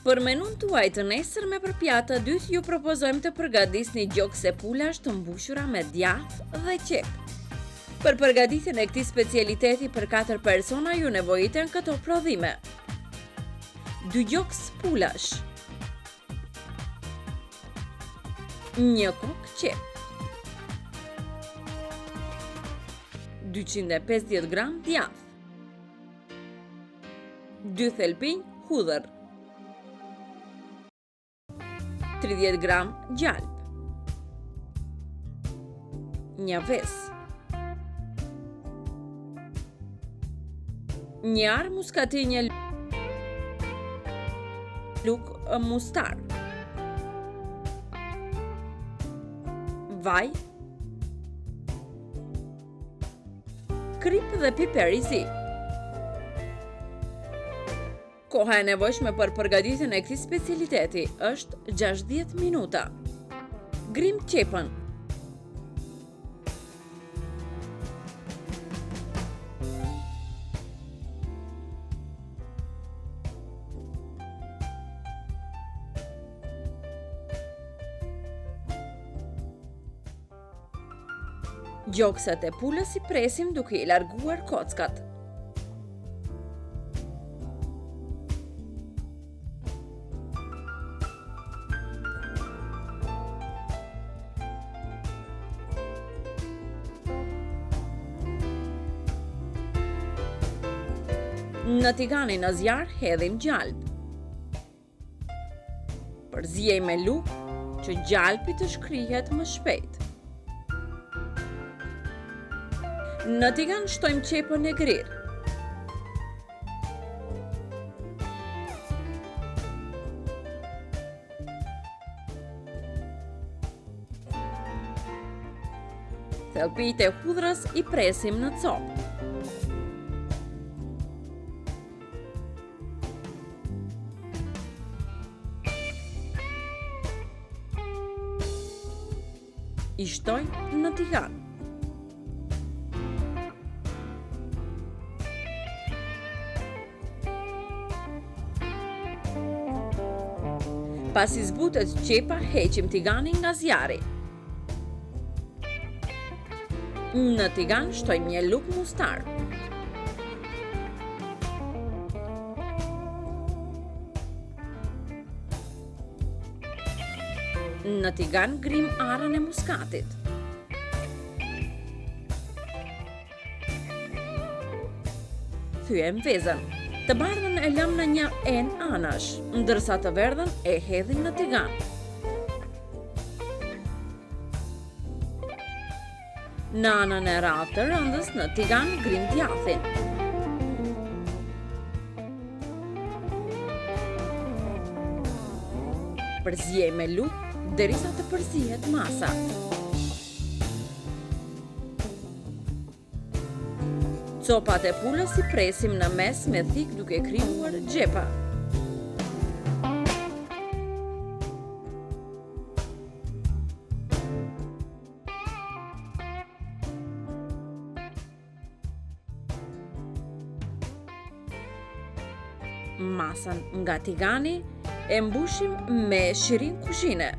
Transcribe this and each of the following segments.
Për menun tuaj të nesërme për pjatë të dytë ju propozojmë të përgatisni gjokse pulash të mbushura me djathë dhe qep. Për përgatitjen e këtij specialiteti për 4 persona ju nevojiten këto prodhime: 2 gjoks pulash, 1 kok qep, 250 gram djathë, 2 thelpinj hudhër, 30 gram gjalp, 1 ves, 1 ar muskatinje luk mustar, vaj, krip dhe piper i zi. Koha e nevojshme për përgatitjen e këtij specialiteti është 60 minuta. Grim qepën. Gjoksat e pulës i presim duke i larguar kockat. Në tiganin në zjarr hedhim gjalp. Përziej me luk që gjalpi të shkrihet më shpejt. Në tigan shtojmë qepën e grir. Thelpijtë e hudhrës i presim në copë. I shtoj në tigan. Pasi zbutet qepa, heqim tiganin nga zjarri. Në tigan shtojmë 1 luk mustar. Në tigan grim arën e muskatit. Thyem vezën. Të bardhën e lëm në një enë anash, ndërsa të verdhën e hedhim në tigan. Në anën e radhë të rëndës në tigan grim djathin. Përziej me luk derisa të përzihet masa. Copat e pulës i presim në mes me thik duke krijuar xhepa. Masën nga tigani e mbushim me shirin kuzhine.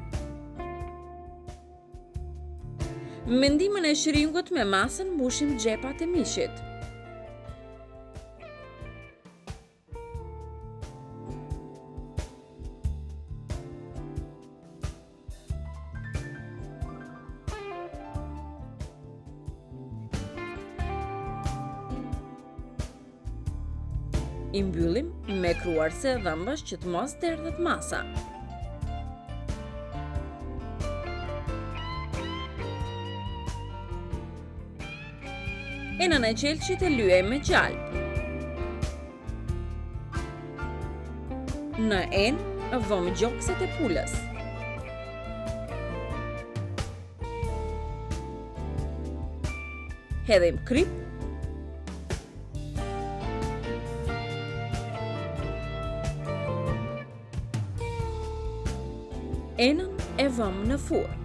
Mendimin e shiringut me masën mbushim xhepat e mishit. I mbyllim me kruarse dhëmbësh që të mos derdhet masa. Enën e qelçit e lyejmë me gjalp. Në enë vëmë gjokset e pulës. Hedhim krip. Enën e vëmë në furrë.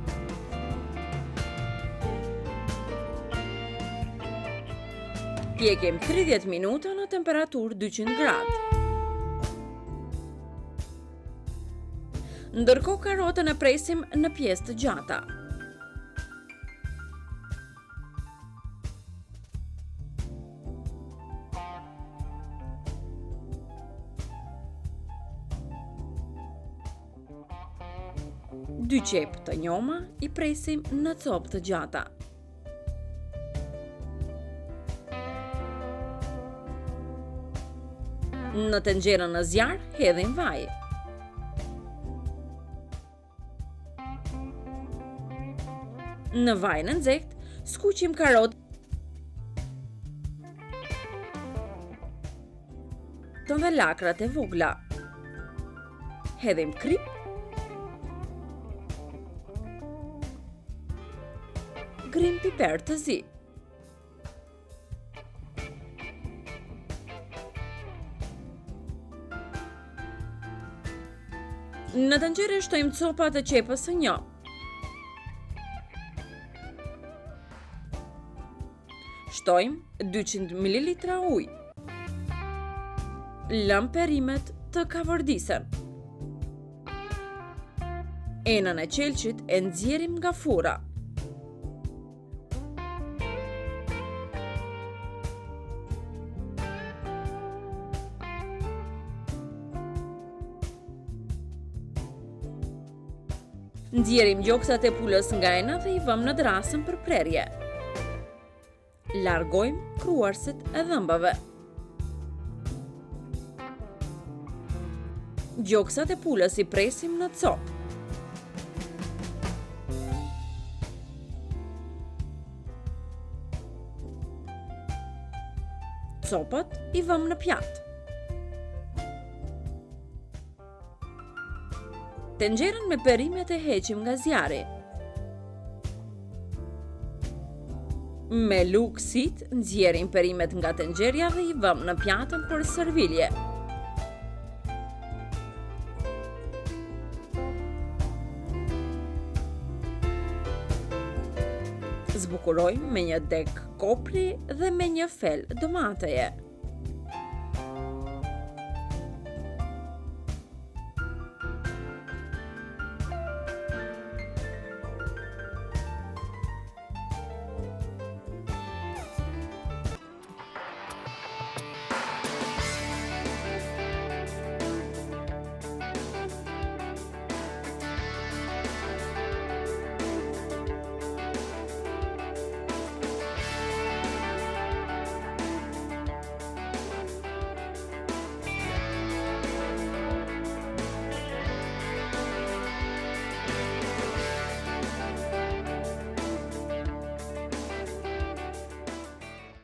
Pjekim 30 minuta në temperaturë 200 gradë. ndërkohë karotën e presim në pjesë të gjata. Dy qepë të njoma i presim në copë të gjata. Në tenxherën në zjarr hedhim vaj. Në vajin e nxehtë skuqim karotën dhe lakrat e vogla. Hedhim krip, grim piper të zi. Në tenxhere shtojmë copat e qepës së një. Shtojmë 200 ml ujë. Lëm perimet të kavordisen. Enën e qelçit e nxjerrim nga fura. Nxjerrim gjoksat e pulës nga ena dhe i vëmë në drasën për prerje. Largojmë kruarsit e dhëmbëve. Gjoksat e pulës i presim në copë. Copat i vëmë në pjatë. Tenxherën me perimet e heqim nga zjarri. Me lugë sit nxjerrim perimet nga tenxherja dhe i vëmë në pjatën për servilje. Zbukurojmë me një deg kopri dhe me një fel domateje.